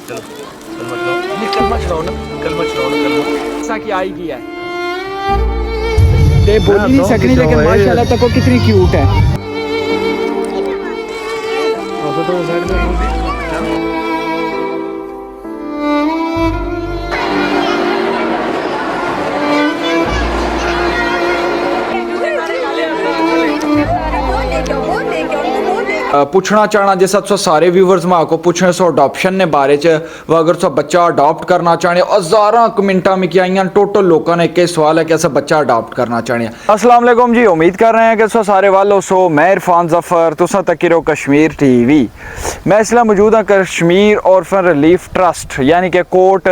कलमा छड़ाओ ना, कलमा छड़ाओ ना, कलमा ऐसा कि आएगी है ते बोल नहीं सकनी, लेकिन माशाल्लाह तक वो कितनी क्यूट है। तो साइड में पुछना चाहना जिस तुस सारे व्यूवर्स मां को पुछने सो अडॉप्शन ने बारे च व अगर तुस बच्चा अडॉप्ट करना चाहने हज़ारां कमेंटा मिकी आईयां टोटल लोगों ने एक सवाल है कि अस बच्चा अडॉप्ट करना चाहने। अस्सलाम वालेकुम जी, उम्मीद कर रहे हैं कि तुस सारे वालो सो। मैं इरफान जफर, तुसा तक कश्मीर टीवी। मैं इसलिए मौजूद हाँ कश्मीर ऑर्फन रिलीफ ट्रस्ट यानी कि कोट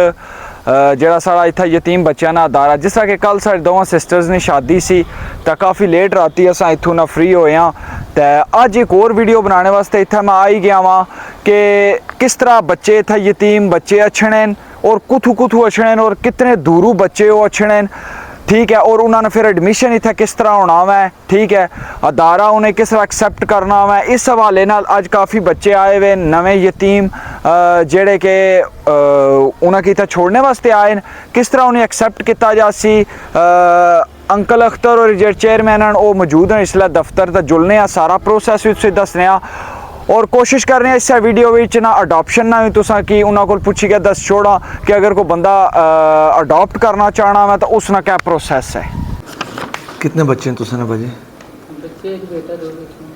जरा साढ़ा इतना यतीम बच्चों का अदारा, जिस तरह कि कल साढ़े दोवां सिस्टर्स ने शादी सी तो काफ़ी लेट राती अस इतों ना फ्री होए हाँ, तो अज एक और वीडियो बनाने वास्ते इतना मैं आई गया वहाँ कि किस तरह बच्चे इतना यतीम बच्चे अच्छने और कुथू कुथू अच्छने और कितने दूरों बच्चे वो अच्छने, ठीक है। और उन्होंने फिर एडमिशन इतना किस तरह होना वै, ठीक है, अदारा उन्हें किस तरह एक्सैप्ट करना वै, इस हवाले नाल अज काफ़ी बच्चे आए हुए नवे यतीम जेड़े के उन्हें इतना छोड़ने वास्ते आए, किस तरह उन्हें एक्सैप्ट किया जासी। अंकल अख्तर और जो चेयरमैन हैं वो मौजूद हैं इसलिए दफ्तर तो जुलने सारा प्रोसैस भी दसने और कोशिश कर रहे हैं इस वीडियो में ना अडॉप्शन ना भी तुसा कि उन्होंने को पूछी गया दस छोड़ा कि अगर कोई बंदा अडॉप्ट करना चाहना है तो उसका क्या प्रोसैस है। कितने बच्चे हैं तुसा ने भाजी? बच्चे एक बेटा, दो बेटियां।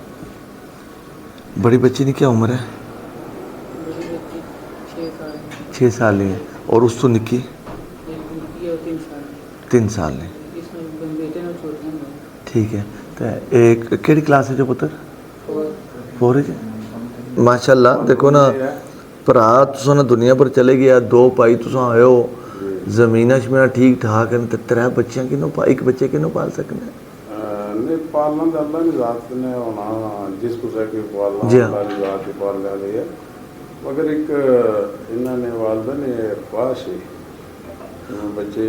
बड़ी बच्ची की क्या उम्र है? बड़ी बच्ची 6 साल की, 6 साल की है और उस तो निक्की एक लड़की है 3 साल की। 3 साल ने, इसमें बेटे ने छोटे हैं। ठीक है। तो एक केड़ी क्लास है जो पुत्र? 4 है। माशाल्लाह देखो ना भरा तुसा ना दुनिया पर चले गया, 2 भाई तुसा आए हो, जमीना शमीना ठीक ठाक है तो 3 बच्चियां किनों एक बच्चे किनों पाल सकने? नहीं पालना तो अल्लाह की ज़ात ने होना, जिसको सके पालना जी हाँ। अल्लाह की ज़ात ही पाल रही है। मगर एक इन्होंने वालदा ने ख्वाहिश है बच्चे,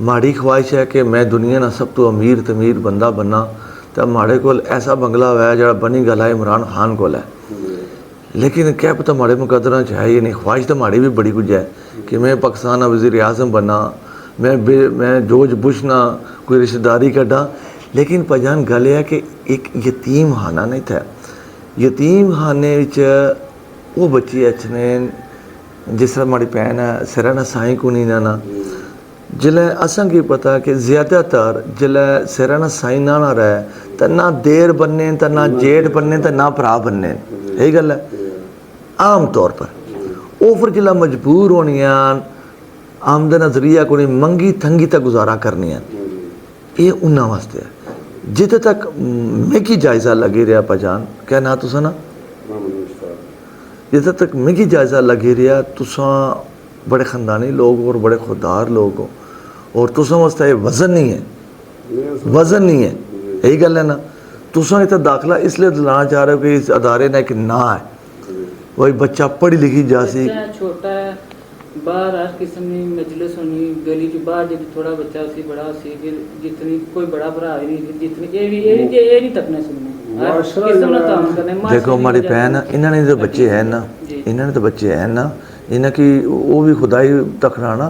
माड़ी ख्वाहिश है कि मैं दुनिया ना सब तो अमीर तमीर बंदा बनना, तो माड़े को ऐसा बंगला है जरा बनी गला इमरान खान को है, लेकिन क्या पता माड़े मुकदर च है ये नहीं। ख्वाहिश तो माड़ी भी बड़ी कुछ है कि मैं पाकिस्तान का वज़ीर आज़म बनना, मैं जॉर्ज बुश ना कोई रिश्तेदारी कड्डा, लेकिन पजान गल है कि एक यतीम खाना नहीं था। यतीम खाने वो बच्चे अच्छने जिस तरह माड़ी भैन है सिरा ना साई को नहीं ना जिले असा की पता कि ज़्यादातर जिले सिरा ना साई ना रहे तो ना देर बनने तो ना जेठ बनने तो ना भरा बनने, यही गल है आम तौर पर। वो फिर जिला मजबूर होनी आमदन जरिया को नहीं मंगी थंगी तक गुजारा करनी है, ये उन्होंने वास्ते है। जिथे तक मिगी जायज़ा लगी रहा पहचान क्या ना तुसा ना, जिथे तक मिगी जायज़ा लगी रहा तुसा बड़े ख़ानदानी लोग और बड़े खुददार लोग हो और तुसा वास्ते वज़न नहीं है, वज़न नहीं है, यही गल है ना। तुसा इतना दाखिला इसलिए दिलाना चाह रहे हो कि इस अदारे ने एक ना है वही बच्चा पढ़ी लिखी जासी छोटा है बाहर हर किस्म की मजलिस होनी गली च बाहर जी थोड़ा बच्चा सी बड़ा सी फिर जितनी कोई बड़ा भरा नहीं जितनी ये नहीं तकने सुनने। देखो हमारी बहन इन्होंने जो बच्चे हैं ना, इन्होंने तो बच्चे हैं ना, इन्हें की वो भी खुदाई तकना ना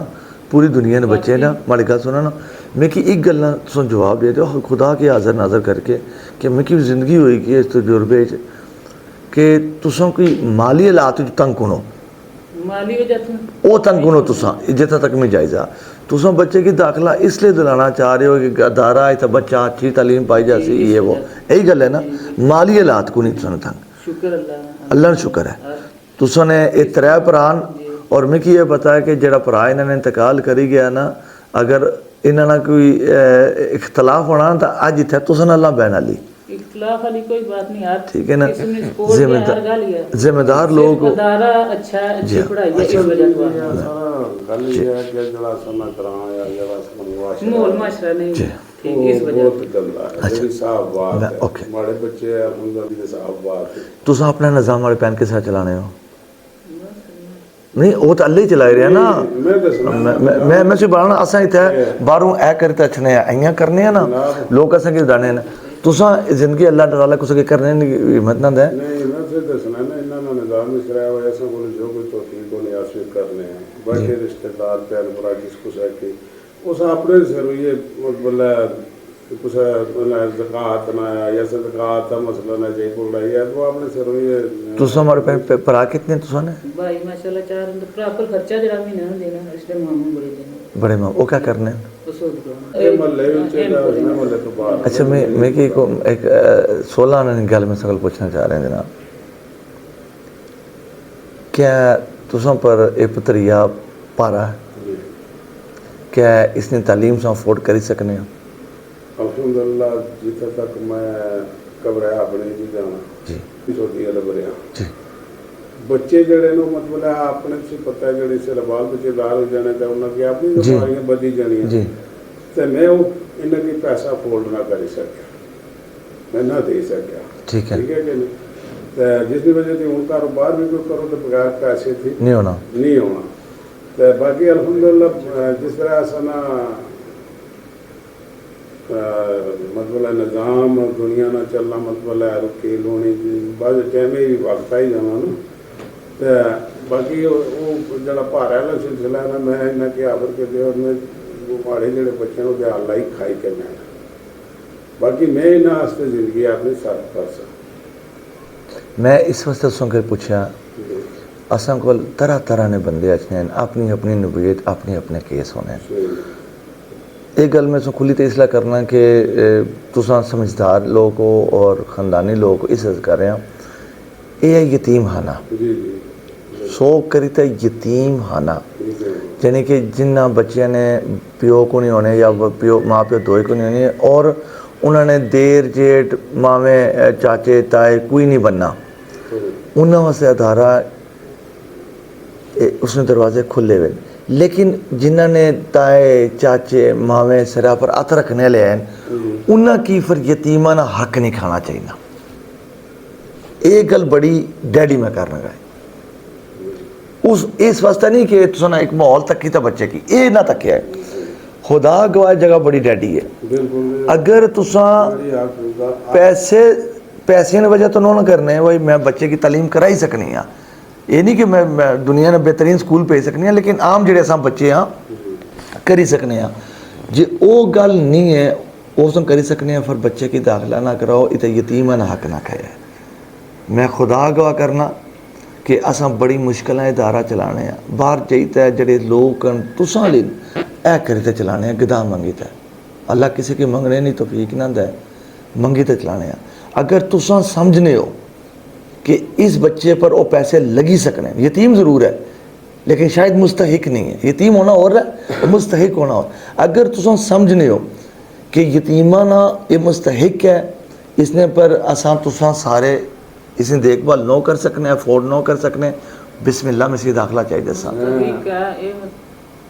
पूरी दुनिया ने बच्चे ना। माड़ी गल सुना ना मैं कि एक गल तुम जवाब दे दो खुदा के हाज़र नाज़र करके कि मिगी जिंदगी हुई कि इस तजुर्बे कि तुसा कोई माली हालात तंग कुनो वो तंग कुनो तुसा जितना तक मैं जायज़ा तुसा बच्चे की दाखिला इसलिए दिलाना चाह रहे हो कि अदारा है तो बच्चा अच्छी तालीम पाई जासी ये वो, यही गल है ना। माली हालात को नहीं तुसा तंग, अल्लाह का शुक्र है तुसा ने ये 3 भरान और मिगी ये पता है कि जो भरा इन्होंने इंतकाल करी गया ना, अगर इन्होंने कोई इख्तलाफ होना तो अज इतने तुसा अल्लाह बहन वाली इख्तिलाफ वाली कोई बात नहीं यार, ठीक है ना। जिम्मेदार लोग अच्छा अच्छी पढ़ाई है इस वजह गल ये है कि जरा सना करां या जरा सना माहौल माशरा नहीं ठीक इस वजह बहुत गंदा है जेडी साहब बात है बड़े बच्चे हैं उनका भी साहब बात है। तुसा अपना निजाम वाले पैन के साथ चलाने हो नहीं वो तो अल्लाह ही चला रहा ना। मैं सिर्फ बोलना असा इतना बाहरों ऐ करते अच्छने इं करने ना लोग असा कि दाने ना तुसा जिंदगी अल्लाह ताला कुछ करने हिम्मत ना दे नहीं मैं फिर दसना ना इन्होंने निजाम इस कराया हुआ ऐसा बोले जो कोई तौफीक को नहीं आसिफ करने हैं बड़े रिश्तेदार प्यार बुरा जिसको सके उस अपने से ये मतलब कुछ मतलब ज़कात ना या ज़कात का मसला ना चाहिए बोल रही है तो आपने से ये तुसा हमारे पे परा कितने तुसा ने भाई माशाल्लाह चार अंदर प्रॉपर खर्चा जरा महीना ना देना इसलिए मामू बड़े देना बड़े माँ वो क्या करने हैं? उसो ये महल्ले में चला उसने महल्ले तो बाहर अच्छा मैं कि एक 16 आने की गल में सगल पूछना चाह रहे हैं जनाब, क्या तुसा पर एक पुत्रिया पारा है, क्या इसने तालीम से अफोर्ड कर सकने हैं? अल्हम्दुलिल्लाह जिथे तक मैं घबराया अपने जी जाना जी छोटी गल बरिया जी बच्चे जड़े नो मतलब अपने से पता है जड़े से बाल बच्चे दार हो जाने तो उन्होंने अपनी जी। बीमारियां बदी जानियां जी तो मैं वो इन्हें की पैसा अफोर्ड ना कर सकिया मैं ना दे सकिया ठीक है, ठीक है कि नहीं तो जिसकी वजह से हूँ कारोबार भी कोई करो तो बगैर पैसे थी नहीं होना नहीं होना तो बाकी अल्हम्दुलिल्लाह जिस तरह ऐसा ना मतलब निज़ाम दुनिया ना चलना मतलब रुकी लोनी बाद टाइम भी वक्त आई जाना ना तो बाकी वो जरा भारा वाला सिलसिला है ना मैं इन्ना क्या आफर के दे और मैं माड़े जेड़े बच्चे ने ध्यान लाई खाई के मैं बाकी मैं इन्ना वास्ते जिंदगी अपनी सर्व कर सकता मैं इस वास्ते सुनकर पूछा असा को तरह तरह ने बंदे अच्छे हैं अपनी अपनी नबूयत अपने अपने केस होने एक गल में खुली तो इसलिए करना कि तुसा समझदार लोग हो और ख़ानदानी लोग हो इस कर रहे हैं ये यतीम खाना जी जी सो करी तो यतीम खाना यानी कि जिन्ना बच्चियां ने प्यो को नहीं होने या प्यो माँ प्यो दोए को नहीं होने और उन्होंने देर जेठ मावे चाचे ताए कोई नहीं बनना उन्होंने वास्ते अदारा उसने दरवाजे खुले हुए लेकिन जिन्हों ने ताए चाचे मावे सिरा पर हथ रखने ले हैं उन्हें की फिर यतीमा ना हक नहीं खाना चाहिए ये गल बड़ी डैडी में करना है उस इस वास्ते नहीं कि तुसा एक माहौल तक की बच्चे की ये ना तकिया है खुदा गवाह जगह बड़ी डैडी है बिल्कुल अगर तुसा पैसे की वजह तो ना करने भाई मैं बच्चे की तालीम करा ही सकनी हाँ ये नहीं कि मैं दुनिया ने बेहतरीन स्कूल भेज सकनी हाँ लेकिन आम जेडे अस बच्चे हाँ करी सकने हाँ जे वो गल नहीं है उस करी सकने फिर बच्चे की दाखिला ना कराओ इत यतीम ना हक ना खाया मैं खुदा गवाह करना कि असा बड़ी मुश्किल इदारा चलाने बाहर जाइए जड़े लोग तुसा ले ऐ करी चलाने गिदा मंगी तो अल्लाह किसी की मंगने नहीं तो फीक ना दे मंगी तो चलाने अगर तुसा समझने हो कि इस बच्चे पर वो पैसे लगी सकने यतीम ज़रूर है लेकिन शायद मुस्तहिक नहीं है यतीम होना और है मुस्तहिक होना और अगर तुम समझने हो कि यतीमाना ये मुस्तहिक है इसने पर असा तुसा सारे इसने देखभाल नो कर सकने अफोर्ड नो कर सकने बिस्मिल्लाह में सी दाखला चाहिए सा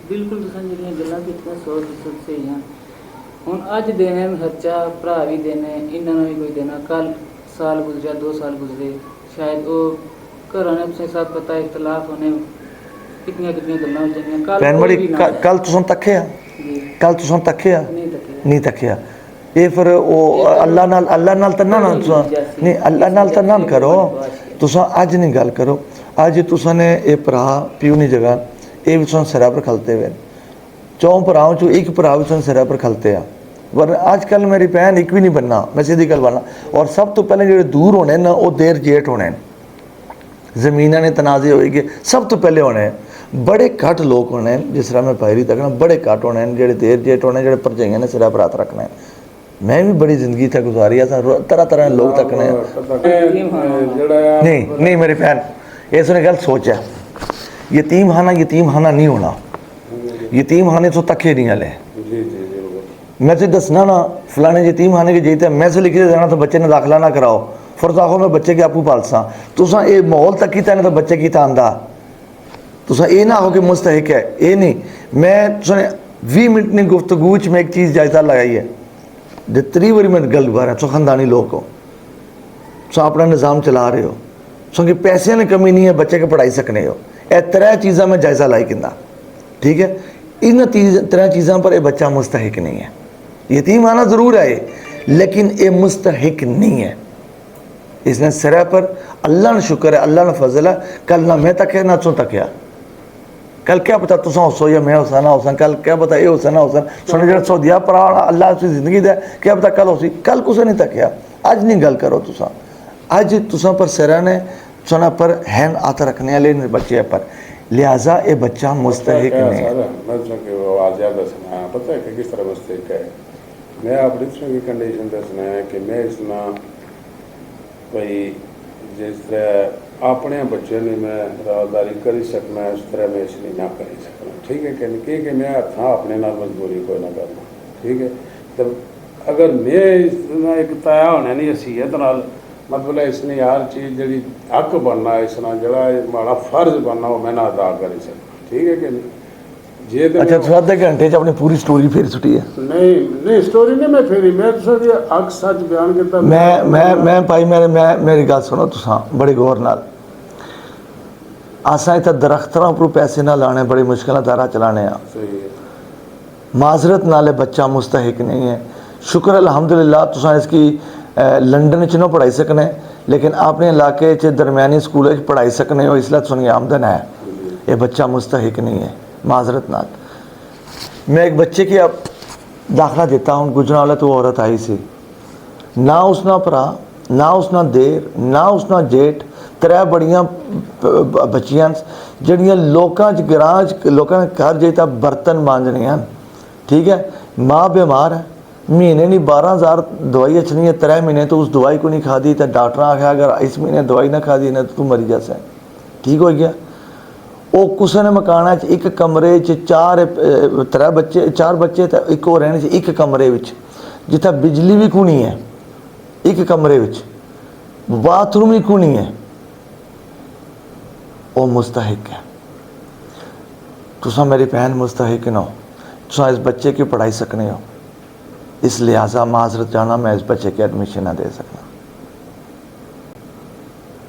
बिल्कुल जेह्ड़ियां गल्लां कीतियां 100% स्हेई हैं हुण अज देने खर्चा भरा भी देने इन्होंने भी कोई देना कल साल गुजरा 2 साल गुजरे शायद वो घर आने तुसें सब पता इख्तलाफ होने कितनियां गल्लां हो जानियां भैन बड़ी कल तुम तक्खे नहीं तक्खे ये फिर वो अल्लाह नाल तन्ना ना नहीं अल्लाह नाल तन्ना करो तुसा अज नहीं गल करो अज तुसा ने ये भरा प्यू नहीं जगह ये भी सिरा पर खलते हुए 4 भराओं चो एक भरा भी सिरा पर खलते हैं वरना अजकल मेरी भैन एक भी नहीं बनना मैं सीधी गल बनना और सब तो पहले जो दूर होने ना वो देर जेठ होने जमीना ने तनाजे होएगी सब तो पहले होने बड़े घट लोग होने जिस तरह मैं पायरी तक ना बड़े घट होने जो देर जेठ होने जो भरजाइया ने सिरा पर हाथ रखने मैं भी बड़ी जिंदगी तक गुजारी है तरह तरह के लोग तकने नहीं मेरी भैन इसने गल सोचा यतीम खाना नहीं होना यतीम खाने तो तके नहीं हले मैं तो दसना ना फलाने यतीम खाने की जाइए मैं से लिख देना तो बच्चे ने दाखिला ना कराओ फिर तो आखो मैं बच्चे के आपू पालसा तुसा ये माहौल तक किया तो बच्चे की आंदा तुसा ये ना हो कि मुस्तहिक है ये नहीं मैं 20 मिनट की गुफ्तगू में एक चीज़ जायजा लगाई है जो 3 बारी मैं गल बार है सो खानदानी लोग हो सो अपना निज़ाम चला रहे हो सो कि पैसे की कमी नहीं है बच्चे के पढ़ाई सकने हो यह 3 चीज़ा मैं जायजा लाई कि ठीक है इन 3 चीज़ों पर यह बच्चा मुस्तहिक नहीं है यतीम आना ज़रूर है लेकिन ये मुस्तहिक नहीं है इसने सिरा पर अल्लाह ने शुक्र है अल्लाह ने फजल है कल ना मैं तक है ना तू तक कल क्या पता तुसा होसो या मैं होसा ना होसा, कल क्या पता ये होसा ना होसा। सुने जो सऊदिया पर अल्लाह उसकी जिंदगी दे, क्या पता कल होसी, कल कुछ नहीं तकिया। अज नहीं गल करो तुसा, अज तुसा पर सिरा ने सुना पर हैन हाथ रखने वाले बच्चे पर, लिहाजा ये बच्चा मुस्तहिक नहीं है। पता है कि किस तरह मुस्तहिक है। मैं अपनी की कंडीशन दसना है कि मैं इसना भाई जिस तरह अपने बच्चे ने मैं राहदारी करी सकना, उस तरह मैं इसलिए ना करी सकना। ठीक है कि मैं हथा अपने नाल मजबूरी कोई ना करना। ठीक है, तो अगर मैं इसना एक तया होने नहीं हसीयत नाल मतलब इसने हर चीज़ जी हक बनना, इसना जरा माड़ा फर्ज बनना वो मैं ना अदा करी सकना। ठीक है कि नहीं जे तो अच्छा, थोड़ा आधे घंटे च अपनी पूरी स्टोरी फिर छुट्टी है। नहीं स्टोरी नहीं मैं फेरी, मैं तुसें हक सच बयान किया। मैं भाई मैं मेरी गल सुनो तुसा बड़े गौर नाल। असां इत्थे दरख्तां उपर पैसे ना लाने, बड़ी मुश्किल दारा चलाने आ। सही है, माजरत नाले बच्चा मुस्तहिक नहीं है। शुक्र अल्हम्दुलिल्लाह तुसा इसकी लंडन च ना पढ़ाई सकने, लेकिन अपने इलाके च दरमियानी स्कूल पढ़ाई सकने हो, इसलिए तुसां आमदन है। ये बच्चा मुस्तहिक नहीं है माजरत नाल। मैं एक बच्चे की अब दाखला देता हूँ, गुजरावाला तो औरत आई सी, ना उसना भरा ना उसना देर ना उसना जेठ, त्रै बड़ियां बच्चियां जड़ियां लोकां च ग्रां च लोकां दे घर जाइए बर्तन मांजनियां। ठीक है, माँ बीमार है, महीने नहीं 12,000 दवाई अच्छनी है, 3 महीने तो उस दवाई को नहीं खादी तो डॉक्टर आख्या अगर इस महीने दवाई ना खादी ना तो तू मरी जा सै। ठीक हो गया। वो कुछ ने मकाना एक कमरे च चार बच्चे तो एक हो रहने एक कमरे विच, जिथे बिजली भी खूनी है, एक कमरे विच बाथरूम भी खूनी है, वो मुस्तहिक है। तुसा मेरी भैन मुस्तहिक न हो, तुसा इस बच्चे की पढ़ाई सकने हो, इस लिहाजा माजरत जाना मैं इस बच्चे की एडमिशन ना दे सकना।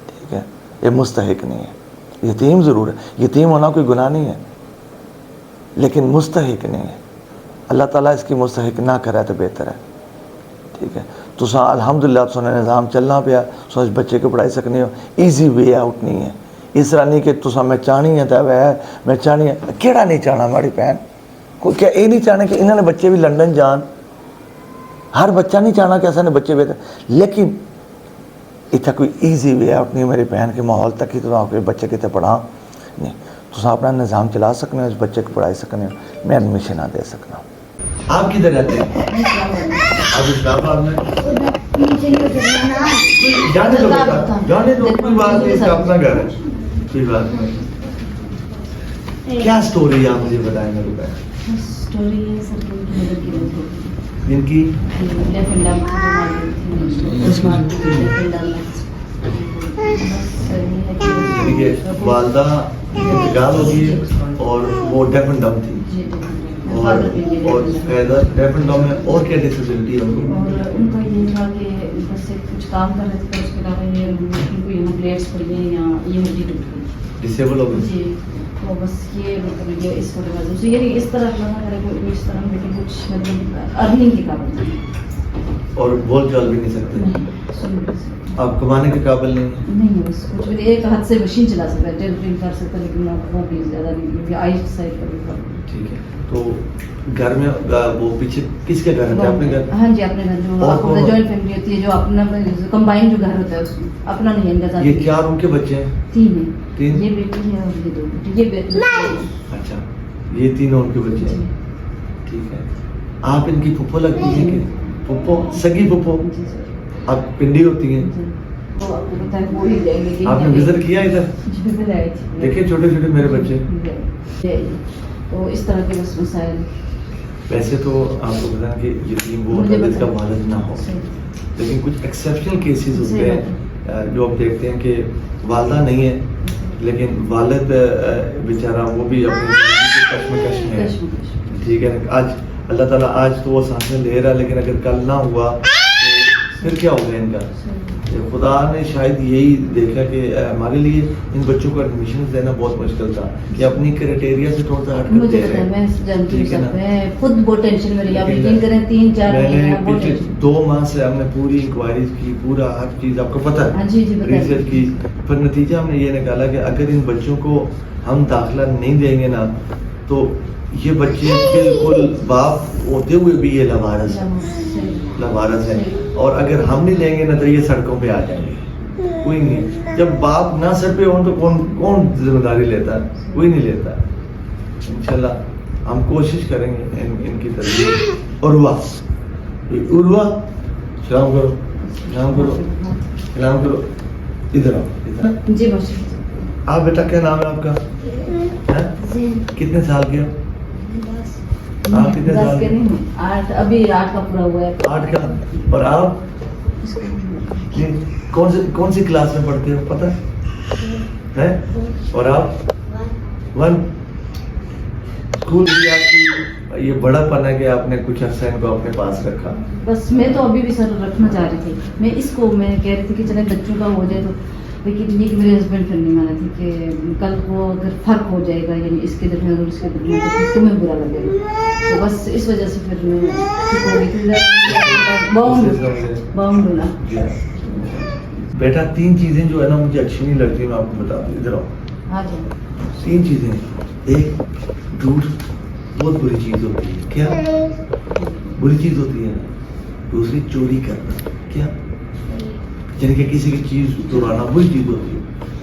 ठीक है, ये मुस्तहिक नहीं है। यतीम ज़रूर है, यतीम होना कोई गुनाह नहीं है, लेकिन मुस्तहिक नहीं है। अल्लाह ताला इसकी मुस्तहिक ना करे तो बेहतर है। ठीक है, तुसा अल्हम्दुलिल्लाह तुसा निज़ाम चलना पाया, तुसा इस बच्चे को पढ़ाई सकने हो। ईजी वे आउट नहीं है। इस तरह नहीं कि तुसा मैं चाहनी है तो वह मैं चाहनी है, केड़ा नहीं चाहना माड़ी भैन को, क्या ये नहीं चाहना कि इन्होंने बच्चे भी लंदन जान। हर बच्चा नहीं चाहना कि ऐसा बच्चे बेहतर, लेकिन इतना कोई ईजी वे आउट नहीं मेरी बहन के माहौल तक ही तो बच्चे कितने पढ़ा नहीं। तो अपना निज़ाम चला सकने हो, उस बच्चे को पढ़ाई सकने हो, मैं एडमिशन ना दे सकना। आप किधर रहते हैं? आप इस्लामाबाद में? जाने दो बेटा, जाने दो, कोई बात नहीं, इसका अपना घर है, कोई बात नहीं। क्या स्टोरी आप मुझे बताएं मेरे बहन? स्टोरी है सर इनकी देखिए वालदा इंतकाल हो गई है और वो डेफ एंड डम थी, और डेफ एंड डम में और क्या डिसेबिलिटी है उनको? और उनका ये था कि बस कुछ काम कर रहे थे, उसके अलावा ये उनको यहाँ प्लेट्स पड़ गई या ये हड्डी टूट गई, डिसेबल हो गई जी। तो बस ये मतलब ये इस वजह से ये इस तरह लगा करे कोई इस तरह लेकिन कुछ मतलब अर्निंग के काबिल और बोल चाल भी नहीं सकते, नहीं सुन नहीं सकते, आप कमाने के काबिल नहीं। नहीं बस कुछ भी एक हाथ से मशीन चला सकता है, टेलरिंग कर सकता है, लेकिन वो भी ज़्यादा नहीं क्योंकि आई साइड पर भी प्रॉब्लम। ठीक है, तो घर में वो पीछे किसके घर है? अपने घर? हाँ जी, अपने घर जो आपको जॉइंट फैमिली होती है, जो अपना कंबाइंड जो घर होता है उसमें अपना नहीं है। ये 4 उनके बच्चे हैं? 3 है, 3? ये बेटी है और ये 2 बेटी, ये बेटी। अच्छा, ये 3 उनके बच्चे हैं। ठीक है, आप इनकी फुप्पो लगती हैं कि फुप्पो, सगी फुप्पो? जी सर। आप पिंडी होती हैं? तो आपको पता है वो ही जाएंगे। आपने विजिट किया इधर? जी बिल्कुल आई थी। देखिए छोटे छोटे मेरे बच्चे। तो इस तरह के बस मसाइल। वैसे तो आपको पता है कि यतीम वो मुझे होता है जिसका पता है। वालिद ना हो, सही। लेकिन कुछ एक्सेप्शनल केसेस होते सही हैं जो आप देखते हैं कि वालदा नहीं है लेकिन वालिद बेचारा वो भी अपनी जिंदगी के कश्मकश में है। कश्मकश। ठीक है, आज अल्लाह ताला आज तो वो सांसें ले रहा है, लेकिन अगर कल ना हुआ तो फिर क्या होगा इनका? तो खुदा ने शायद यही देखा कि हमारे लिए इन बच्चों को एडमिशन देना बहुत मुश्किल था कि अपनी क्राइटेरिया से थोड़ा सा हट कर मुझे दे पता रहे है, हैं। मैं जानती हूँ ठीक है ना? सब, मैं खुद बहुत टेंशन में रही। आप ठीक है। यकीन करें 3-4 मैंने महीने बहुत पिछले टेंशन। 2 माह से हमने पूरी इंक्वायरी की, पूरा हर चीज़ आपको पता हाँ है, जी, जी, बताइए। रिसर्च की, पर नतीजा हमने ये निकाला कि अगर इन बच्चों को हम दाखिला नहीं देंगे ना तो ये बच्चे बिल्कुल बाप होते हुए भी ये लवारस है, और अगर हम नहीं लेंगे ना तो ये सड़कों पे आ जाएंगे। कोई नहीं, जब बाप ना सर पे हो तो कौन जिम्मेदारी लेता है? कोई नहीं लेता। इंशाल्लाह हम कोशिश करेंगे इनकी तरफ। उर्वा सलाम करो, सलाम करो, सलाम करो, इधर आओ, इधर आओ। जी माशाल्लाह। आप बेटा क्या नाम है आपका? हैं? कितने साल के हो? आप कितने 10 साल के के? नहीं, 8, अभी 8 का पूरा हुआ है। 8 का। और आप कौन सी क्लास में पढ़ते हो पता है? और आप 1 स्कूल भी आपकी ये बड़ापन है कि आपने कुछ अर्सा इनको अपने पास रखा। बस मैं तो अभी भी सर रखना चाह रही थी। मैं कह रही थी कि चले बच्चों का हो जाए तो, लेकिन ये कि मेरे हस्बैंड फिर नहीं माने थे कि कल को अगर फर्क हो जाएगा यानी इसके दरमियान और इसके दरमियान तो फिर तुम्हें बुरा लगेगा। तो बस इस वजह से फिर मैं चुप हो गई थी। बाउंड होना। बेटा 3 चीजें जो है ना मुझे अच्छी नहीं लगती, मैं आपको बता दूं, इधर आओ। हाँ जी। 3 चीजें। एक, झूठ बहुत बुरी चीज होती है। क्या बुरी चीज होती है? दूसरी, चोरी करना। क्या? यानी कि किसी की चीज चुराना बुरी चीज होती है।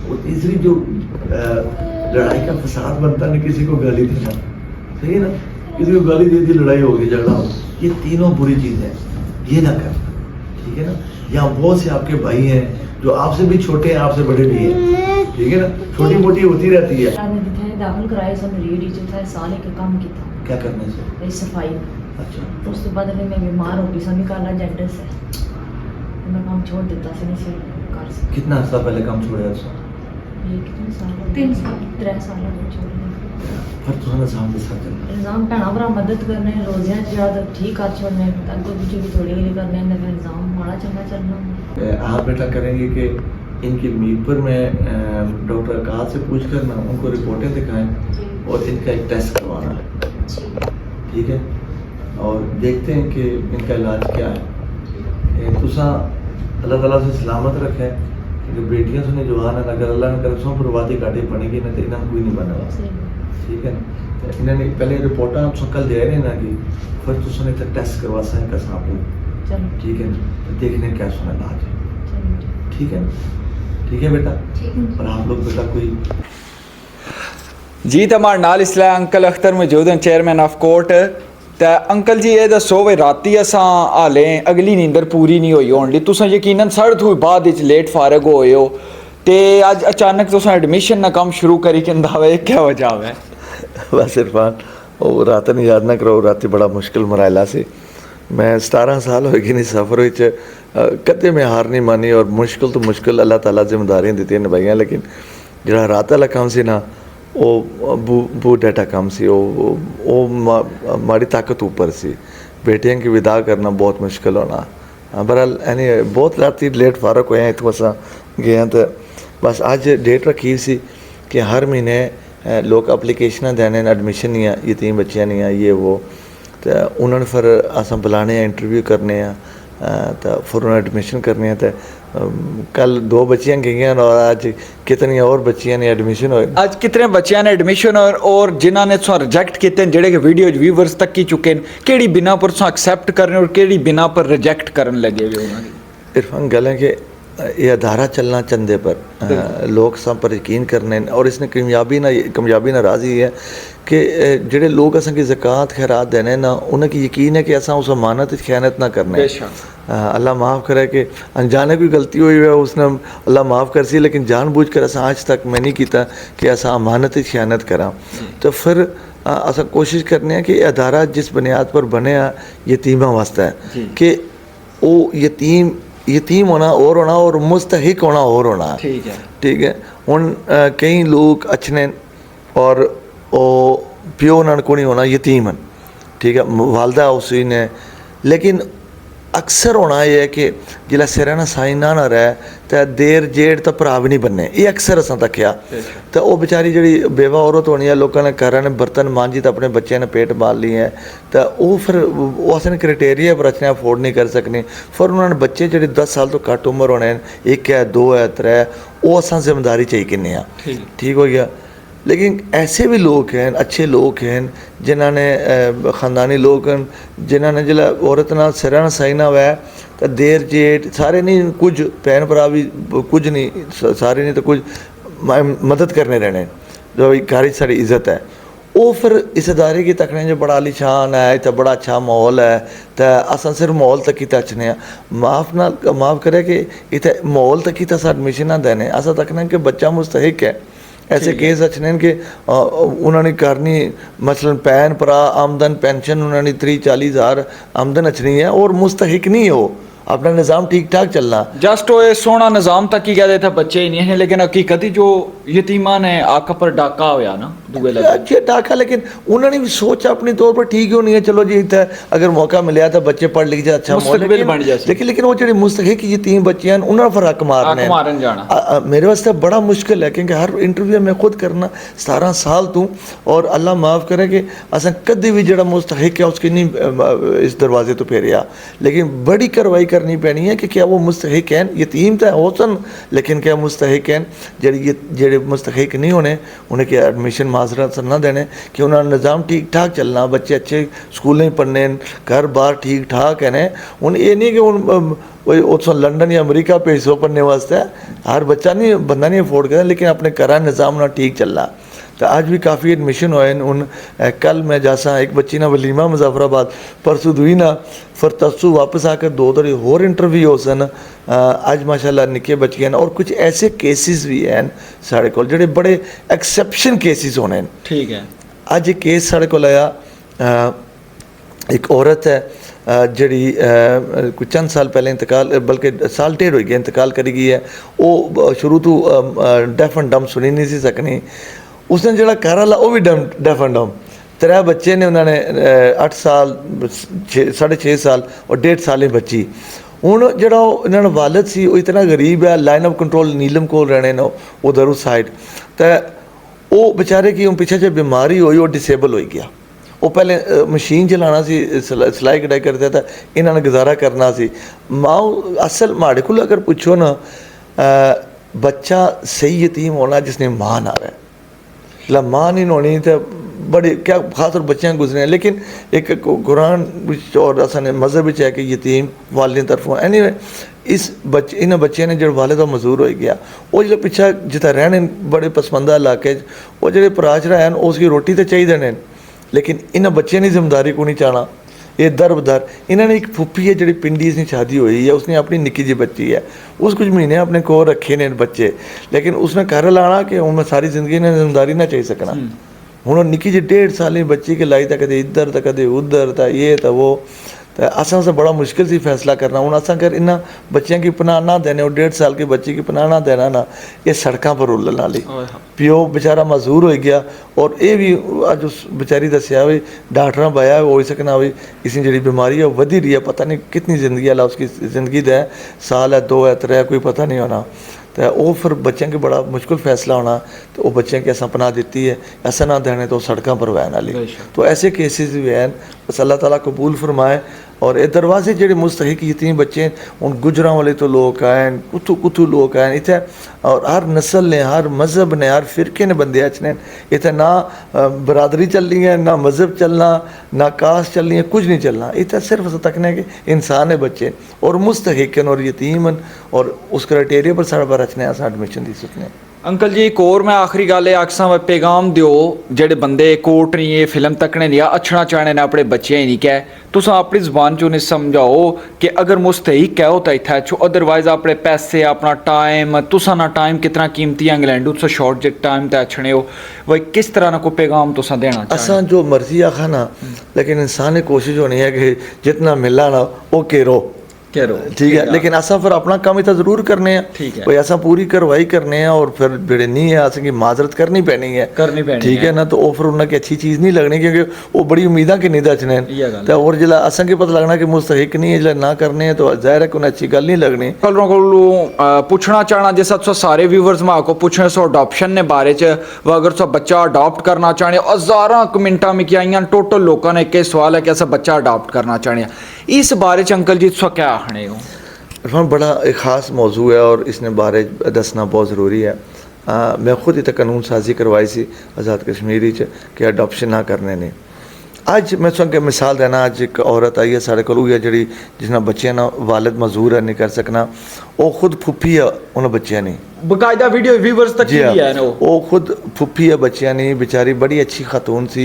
और तीसरी जो लड़ाई का फसाद बनता है ना, किसी को गाली देना। सही है ना? किसी को गाली दे दी, लड़ाई होगी, झगड़ा हो, ये तीनों बुरी चीजें हैं, ये ना करना। ठीक है ना? यहाँ बहुत से आपके भाई हैं जो आपसे भी छोटे हैं, आपसे बड़े भी हैं। ठीक है ना? छोटी मोटी होती रहती है। दाखिल कराए सब रीड था साल के काम किया। क्या करने से? सफाई। अच्छा। उस तो बाद मैं बीमार हो गई, सब निकाला जेंडर से, तो मैं काम छोड़ देता से नहीं से कर सकती। कितना अर्सा पहले काम छोड़ा था? ये कितने साल? 3 साल 3 साल हो गए छोड़ दिया। फिर तो निजाम के साथ चलना। निजाम भैन भरा मदद करने, रोजियां ज्यादा ठीक कर छोड़ने, अगो पीछे भी थोड़ी गिरी करने, निजाम माड़ा चंगा चलना। आप बेटा करेंगे कि इनकी मीरपुर में डॉक्टर आकाश से पूछ कर ना उनको रिपोर्टें दिखाएं और इनका एक टेस्ट करवाना है। ठीक है? और देखते हैं कि इनका इलाज क्या है। तुसा अल्लाह ताला से सलामत रखे कि बेटियां सुने जवान है, अगर अल्लाह ने करे सौ प्रवादी काटे पड़ेगी ना तो इन्हें कोई नहीं बना। ठीक है? तो इन्होंने पहले रिपोर्टा आप कल दे रहे ना कि फिर तुसा ने टेस्ट करवा सकें का साहब। ठीक है? तो देखने क्या सुना इलाज है। ठीक है? ठीक है बेटा? और आप लोग बेटा कोई जी तो हमारे नाल इसलिए अंकल अख्तर मौजूद हैं, चेयरमैन ऑफ कोर्ट। तो अंकल जी ये दसो भाई राती असा हाले अगली नींदर पूरी नहीं हुई होने तुसा यकीनन साढ़े थोड़ी बाद लेट फारग होए हो ते अज अचानक तुसा एडमिशन ना काम शुरू करी कहंदा क्या वजह है? बस इरफान वो रात नहीं याद ना करो, राती बड़ा मुश्किल मराइला से मैं 17 साल होगी नहीं सफ़र कदे में हार नहीं मानी और मुश्किल तो मुश्किल अल्लाह ताला जिम्मेदारियां दी निभाइयां, लेकिन जरा रात वाला काम से ना वो डाटा काम सी माड़ी ताकत ऊपर सी बेटियां की विदा करना बहुत मुश्किल होना। बहरहाल यानी बहुत राती लेट फारक होए इतों असा गए तो बस अज डेट रखी सी कि हर महीने लोग एप्लीकेशन देने एडमिशन नहीं यतीम बच्चियां नहीं ये वो तो उन्होंने फिर अस बुलाने इंटरव्यू करने तो फिर उन्होंने एडमिशन करने तो कल 2 बच्चियां गई और आज कितनी और बच्चियां ने एडमिशन होए। आज कितने बच्चियां ने एडमिशन और जिन्हों ने तुम रिजेक्ट किए जेडे कि वीडियो व्यूवर्स तक ही चुके हैं केड़ी बिना पर तुम एक्सेप्ट करने और केड़ी बिना पर रिजेक्ट करने लगे हुए उन्होंने? इरफान गल है कि ये अदारा चलना चंदे पर लोग सब पर यकीन करने और इसने कामयाबी ना राजी है कि जेडे लोग असा की ज़कात खैरात देने ना उन्हें यकीन है कि असा उस अमानत खयानत ना करने। अल्लाह माफ़ करे कि अनजाने कोई गलती हुई है उसने अल्लाह माफ़ कर सी, लेकिन जानबूझ कर असा आज तक मैं नहीं किया कि असा अमानत खयानत करा। तो फिर असा कोशिश करने कि अदारा जिस बुनियाद पर बने यतीमा वास्ते है कि वो यतीम होना और मुस्तहिक होना और होना। ठीक है? हुन कई लोग अच्छे और प्यो उन्होंने को नहीं होना यतीम हैं। ठीक है? वालदा उसी ने, लेकिन अक्सर होना यह है कि जिला सिर ना साई ना रहे तो देर जेठ तो भरा भी नहीं बनने, ये अक्सर असां तक्या। तो वो बेचारी जी बेवा औरत होनी है, लोगों ने घर ने बर्तन मांझी तो अपने बच्चे ने पेट पाल लिए हैं, तो वो फिर वो असें क्राइटेरिया पर रचना अफोर्ड नहीं कर सकनी। फिर उन्होंने बच्चे जो 10 साल तो घट उम्र होने, 1 है 2 है 3 है, वो असां जिम्मेदारी चाहिए किन्ने आ, ठीक हो गया। लेकिन ऐसे भी लोग हैं, अच्छे लोग हैं, जिन्होंने ख़ानदानी लोग हैं, जिन्होंने जिला औरत ना सिर ना साई ना हुआ तो देर जेठ सारे नहीं, कुछ भैन भरा भी कुछ नहीं, सारे नहीं तो कुछ मदद करने रहने, जो घर सारी इज्जत है। वो फिर इस अदारे की तकने जो बड़ा आलीशान है, इतना बड़ा अच्छा माहौल है, तो अस सिर्फ माहौल तक ही तचने माफ़ करे कि इतने माहौल तक ही तो एडमिशन ना देने, अस तकने कि बच्चा मुस्तहिक है। ऐसे केस अच्छे कि उन्होंने करनी मसलन भैन भरा आमदन पेंशन उन्होंने 30-40 हज़ार आमदन अचनी है और मुस्तहिक नहीं हो, अपना निज़ाम ठीक ठाक चलना। जस्ट वो सोना निज़ाम तक ही कहते थे बच्चे ही नहीं है, लेकिन हकीकत ही जो यतीमा ने आका पर डाका होया ना दुए लगे अच्छे डाका, लेकिन उन्होंने भी सोचा अपने तौर पर ठीक ही नहीं है, चलो जी इतना अगर मौका मिले तो बच्चे पढ़ लिख जाए, अच्छा मुस्तकबिल बन जाए। लेकिन वो जो मुस्तहिक यतीम बच्चे हैं उन्होंने फिर हक मारन जाना मेरे वास्ते बड़ा मुश्किल है, क्योंकि हर इंटरव्यू में खुद करना 17 साल तू, और अल्लाह माफ़ करे कि असें कभी भी जो मुस्तहिक है उसकी नहीं इस दरवाजे तो फेरिया, लेकिन बड़ी कार्रवाई करनी पैनी है कि क्या वो मुस्तहिक हैं, यतीम तो हो सन लेकिन क्या मुस्तहिक हैं, जेड़े मुस्तहिक नहीं होने उन्हें क्या एडमिशन माजरत ना देने, कि उन्होंने निज़ाम ठीक ठाक चलना, बच्चे अच्छे स्कूल नहीं पढ़ने, घर बार ठीक ठाक है। हूँ ये नहीं कि हूँ उस लंडन या अमरीका भेजो पढ़ने वास्ते, हर बच्चा नहीं बंदा नहीं अफोर्ड करता, लेकिन अपने घर निज़ाम ना ठीक चलना। तो आज भी काफ़ी एडमिशन हुए उन कल मैं जासा एक बच्ची ना वलीमा मुजफ्फराबाद परसों दुई ना, फिर तरसों वापस आकर 2 दरी होर इंटरव्यू हो सन, आज माशाल्लाह निके बच्चियां और कुछ ऐसे केसेस भी हैं साढ़े को जेडे बड़े एक्सेप्शन केसेस होने। ठीक है, आज एक केस साढ़े को आया, एक औरत है जड़ी कुछ चंद साल पहले इंतकाल, बल्कि साल 1.5 हो गया इंतकाल करी गई है। वो शुरू तो डेफ एंड डम सुनी नहीं सी सकनी, उसने जड़ा घर वाला वो भी डेफ एंड डम, 3 बच्चे ने, उन्होंने 8 साल 6.5 साल और 1.5 साल ही बच्ची। हूँ जो इन्होंने वालद सी वो इतना गरीब है, लाइन ऑफ कंट्रोल नीलम को रहने न उधर उस साइड, तो वो बेचारे की हूँ पिछले जो बीमारी हुई वो डिसेबल हो गया। वो पहले मशीन चलाना सी, सिलाई कढ़ाई करता था, इन्होंने गुजारा करना सी। माँ असल माड़े को अगर पूछो ना, बच्चा सही यतीम होना जिसने माँ ना रहे, ला माँ नहीं होनी तो बड़े क्या खास और बच्चियाँ गुजरे। लेकिन एक कुरान और असन मज़हब है कि यतीम वालिन तरफों एनीवे इस बच्चे इन बच्चे ने जो वाले तो मजदूर हो गया, वो जो पिछा जितना रहने बड़े पसमंदा इलाके वो जो पराचरा हैं उसकी रोटी तो चाहिए देने, लेकिन इन बच्चे ने जिम्मेदारी को नहीं चाहना। ये दर बदर इन्होंने एक फुफी है जी पिंडी से शादी हुई है, उसने अपनी निक्की जी बच्ची है, उस कुछ महीने अपने को रखे ने बच्चे, लेकिन उसने घर लाना कि हूँ मैं सारी जिंदगी ने जिम्मेदारी ना चाहिए सकना। हूँ निक्की जी 1.5 साल की बच्ची के लाई तो कदे इधर तो कदे उधर, तो ये तो वो, तो असा से बड़ा मुश्किल से फैसला करना। हूँ असा अगर इन बच्चों की पनाह ना देने और 1.5 साल की बच्ची की पनाह ना देना ना, ये सड़कों पर रुलन वाली प्यो बेचारा मजदूर हो गया। और ये भी अज उस बेचारी दसिया भी डॉक्टर पाया हो सकना हुई इसी जी बीमारी है वधी रही है, पता नहीं कितनी जिंदगी वाला उसकी जिंदगी का साल है 2 है 3 है कोई पता नहीं होना। तो वो फिर बच्चों के बड़ा मुश्किल फैसला होना, तो वो बच्चों की असा पनाह दी है, ऐसा ना देने तो सड़कों पर वहन वाली। तो ऐसे केसेस भी हैं, बस अल्लाह ताला कबूल फरमाए। और ये दरवाजे जो मुस्तहिक यतीम बच्चे हूँ गुजरा वाले तो लोग आए, कुथू लोग आए इतने, और हर नस्ल ने, हर मज़हब ने, हर फ़िरके ने बंदे अच्छे इतने, ना बरादरी चल रही है, ना मज़हब चलना, ना कास्ट चल रही है, कुछ नहीं चलना। इतना सिर्फ तकने के इंसान है बच्चे और मुस्तहिक और यतीम, और उस क्राइटेरिया पर साढ़े पर रचने एडमिशन दी सकने। अंकल जी एक और मैं आखिरी गल अक्सर पैगाम दियो जेडे बंदे कोर्ट नहीं ये फिल्म तकने नहीं अच्छना चाहने ने अपने बच्चे ही नहीं कह, तुस अपनी जबान चो नहीं समझाओ कि अगर मुस्तहिक कहो तो इतना अच्छो, अदरवाइज अपने पैसे अपना टाइम तुसा ना टाइम कितना कीमती है इंग्लैंड उससे शॉर्ट जे टाइम ते अच्छने हो वही किस तरह ना कोई पैगाम तुसा देना असा जो मर्जी आखा ना, लेकिन इंसान की कोशिश होनी है कि जितना मिला ना वो केरो, करो ठीक है, लेकिन असा फिर अपना काम इतना जरूर करने हैं, ठीक है। कोई ऐसा पूरी कार्रवाई करने हैं और फिर जेड़े नहीं है असें की माजरत करनी पैनी है, ठीक है ना। तो वो फिर उन्हें अच्छी चीज़ नहीं लगनी, क्योंकि वो बड़ी उम्मीदा कि निदा चने तो, और जिला असें की पता लगना कि मुस्तहिक नहीं है, जिला ना करने हैं तो जाहिर है कि उन्हें अच्छी गल नहीं लगनी। कलरों को पूछना चाहना जिस सारे व्यूवर्स मां को पूछने सो अडॉप्शन ने बारे च अगर सो बच्चा अडॉप्ट करना चाहने, हज़ारां कमेंटा मिकी आईयां, टोटल लोगों ने एक सवाल है कि अस बच्चा अडॉप्ट करना चाहने, इस बारे च अंकल जी तुस क्या आखने हो? इरफान बड़ा एक ख़ास मौजू है और इसने बारे दसना बहुत ज़रूरी है। मैं खुद इतना कानून साजी करवाई सी आज़ाद कश्मीरी च कि अडॉप्शन ना करने ने। अज मैं तुसें मिसाल देना, अज एक औरत आई है साढ़े कोल, जी जिसना बच्चे ना वालिद मजदूर है नहीं कर सकना, वो खुद फुप्पी है उन्हें बच्चे नहीं, बकायदा वीडियो व्यूवर्स तक जी भी है ना, वो खुद फुप्पी है बच्चे नहीं, बेचारी बड़ी अच्छी खातून सी,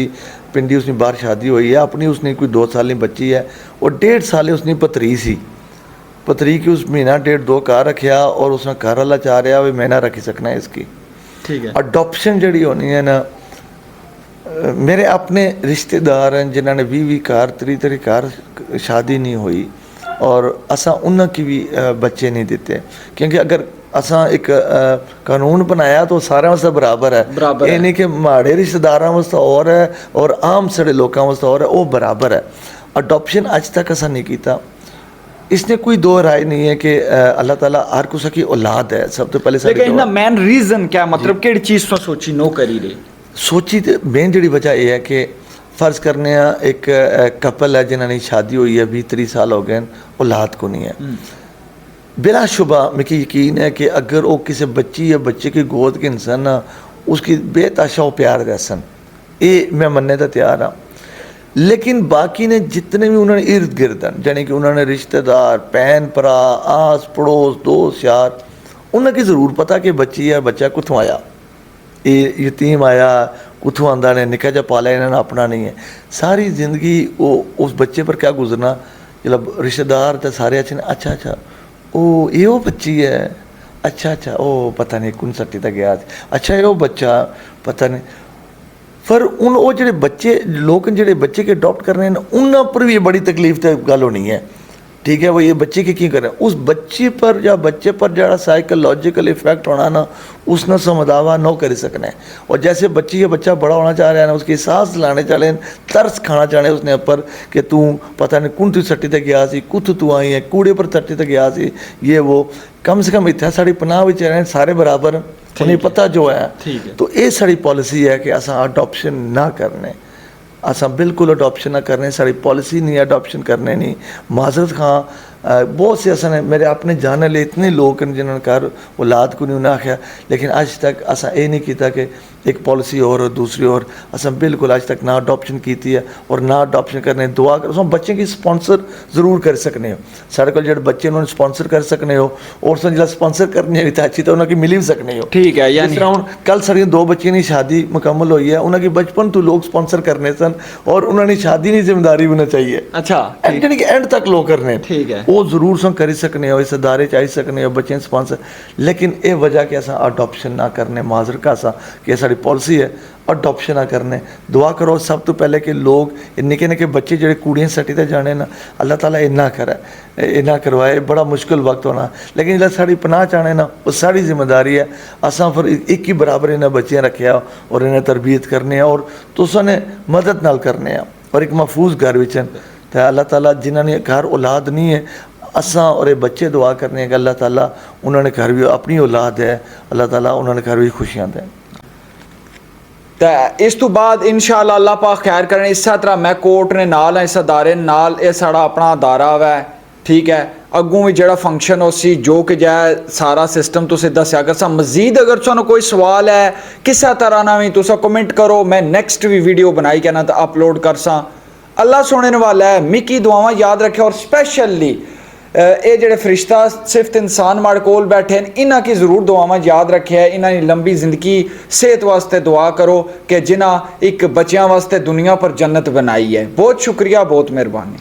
पिंडी उसने बाहर शादी हुई है अपनी, उसने कोई 2 साल की बच्ची है और 1.5 साल उसने पतरी सी, पतरी की उस महीना 1.5-2 घर रखा और उसने घर वाला चाह रहा भी मैं ना रखी सकना है इसकी, ठीक है। अडॉप्शन जी होनी है ना, मेरे अपने रिश्तेदार हैं जिन्होंने 20 घर 30 घर शादी नहीं हुई और असा उन्हें भी बच्चे नहीं देते, क्योंकि अगर असा एक कानून बनाया तो सारे वास्ते बराबर है, ये नहीं कि माड़े रिश्तेदारों वास्ते और है और आम सड़े लोगों वास्ते और है, वो बराबर है। अडॉप्शन अज तक असा नहीं किया, इसने कोई दो राय नहीं है कि अल्लाह ताला हर कुछ की औलाद है। सब तो पहले लेकिन ना मेन रीजन क्या, मतलब केड़ी चीज तो सोची नो करी रे, सोची तो मेन जी वजह यह है कि फ़र्ज़ करने एक कपल है जिन्होंने शादी हुई है 20-30 साल हो गए, औलाद को नहीं है, बिलाशुबा मुझे यकीन है कि अगर वो किसी बच्ची या बच्चे की गोद के इंसान ना उसकी बेताशा वो प्यार दे सन, ये मैं मनने का तैयार हाँ। लेकिन बाकी ने जितने भी उन्होंने इर्द गिर्द यानी कि उन्होंने रिश्तेदार, भैन भरा, आस पड़ोस, दोस्त यार, उन्हें ज़रूर पता कि बच्ची है बच्चा कुत्थों आया, ये यतीम आया कुत्थों आंदा ने, निका जा पाला इन्होंने अपना नहीं है, सारी ज़िंदगी वो उस बच्चे पर क्या गुजरना, जब रिश्तेदार तो सारे अच्छे ने, अच्छा अच्छा ओ ये वो बच्ची है, अच्छा अच्छा ओ पता नहीं कौन सट्टी तक गया, अच्छा ये वो बच्चा पता नहीं, पर उन वो जो बच्चे लोग जो बच्चे के अडॉप्ट कर रहे हैं उन पर भी बड़ी तकलीफ तो गल होनी है, ठीक है। वो ये बच्चे की क्यों करें, उस बच्चे पर या बच्चे पर जरा साइकोलॉजिकल इफेक्ट होना ना उसने समझावा न कर सकना है। और जैसे बच्ची या बच्चा बड़ा होना चाह रहा है ना, उसकी सांस लाने चाह रहे हैं, तरस खाना चाह रहे हैं उसने ऊपर कि तू पता नहीं कौन तू सट्टी तक गया सी, कुछ तू आई है कूड़े पर सट्टी तक गया सी, ये वो कम से कम इतना साड़ी पनाह भी रहे सारे बराबर, उन्हें पता जो है। तो ये साड़ी पॉलिसी है कि असा अडॉप्शन ना करने, असा बिल्कुल अडॉप्शन ना करने, साड़ी पॉलिसी नहीं अडॉप्शन करने नहीं। माजरत खां बहुत से असा ने मेरे अपने जाने ले इतने लोग हैं जिन्होंने घर औलाद को नहीं उन्हें आख्या, लेकिन आज तक असा ये नहीं किया कि एक पॉलिसी और दूसरी और, असा बिल्कुल आज तक ना अडॉप्शन की है और ना अडॉप्शन करने दुआ कर बच्चे की स्पॉन्सर जरूर कर सकने हो, साढ़े को जो बच्चे उन्होंने स्पॉन्सर कर सकने हो और जो स्पॉन्सर करनी है अच्छी तो उन्होंने मिली भी सकने हो, ठीक है। जिस तरह हूँ कल साड़ी 2 बच्चियों की शादी मुकम्मल हुई है, उन्होंने बचपन तो लोग स्पॉन्सर करने सन और उन्होंने शादी नहीं जिम्मेदारी होना चाहिए, अच्छा यानी कि एंड तक लोग करने, ठीक है, वो जरूर सो कर सकने हो, इस अदारे चाह सकने हो बच्चे स्पॉन्सर, लेकिन ये वजह कि असा अडॉप्शन ना करने माजर का सा कि साड़ी पॉलिसी है अडॉप्शन ना करने। दुआ करो सब तो पहले कि लोग निके निके बच्चे जो कूड़ियाँ सट्टी ते जाने ना, अल्लाह ताला इन्ना करे, इन्ना करवाए, बड़ा मुश्किल वक्त होना, लेकिन जो साड़ी पनाह चाहने ना वो साड़ी जिम्मेदारी है, असा फिर एक ही बराबर इन्हें बच्चियाँ रखे और इन्हें तरबियत करने और तुसां ने मदद नाल करने और एक महफूज घर विचन। तो अल्लाह ताला जिन्होंने घर औलाद नहीं है असा और ये बच्चे दुआ करने कि अल्लाह ताला उन्होंने घर भी अपनी औलाद है, अल्लाह ताला उन्होंने घर भी खुशियाँ दें। तो इस तो बाद इंशाअल्लाह अल्लाह पाक खैर करें, इस तरह मैं कोर्ट ने नाल है, इस अदारे नाल ये साड़ा अपना अदारा वै, ठीक है। अगों भी जो फंक्शन हो सी जो कि जै सारा सिस्टम तुसें दस्या कर सा। मजीद अगर तुहानू कोई सवाल है किसी तरह ना भी तुसा कमेंट करो, मैं नैक्सट भी वीडियो बनाई के ना तो अपलोड कर सा। अल्लाह सुनने वाला है, मिकी दुआवां याद रखे और स्पेशली ये जेडे फरिश्ता सिर्फ इंसान माड़े कोल बैठे हैं इन्हां की जरूर दुआवां याद रखे है, इन्हां दी लंबी जिंदगी सेहत वास्ते दुआ करो कि जिन्हां एक बच्चियां वास्ते दुनिया पर जन्नत बनाई है। बहुत शुक्रिया, बहुत मेहरबानी।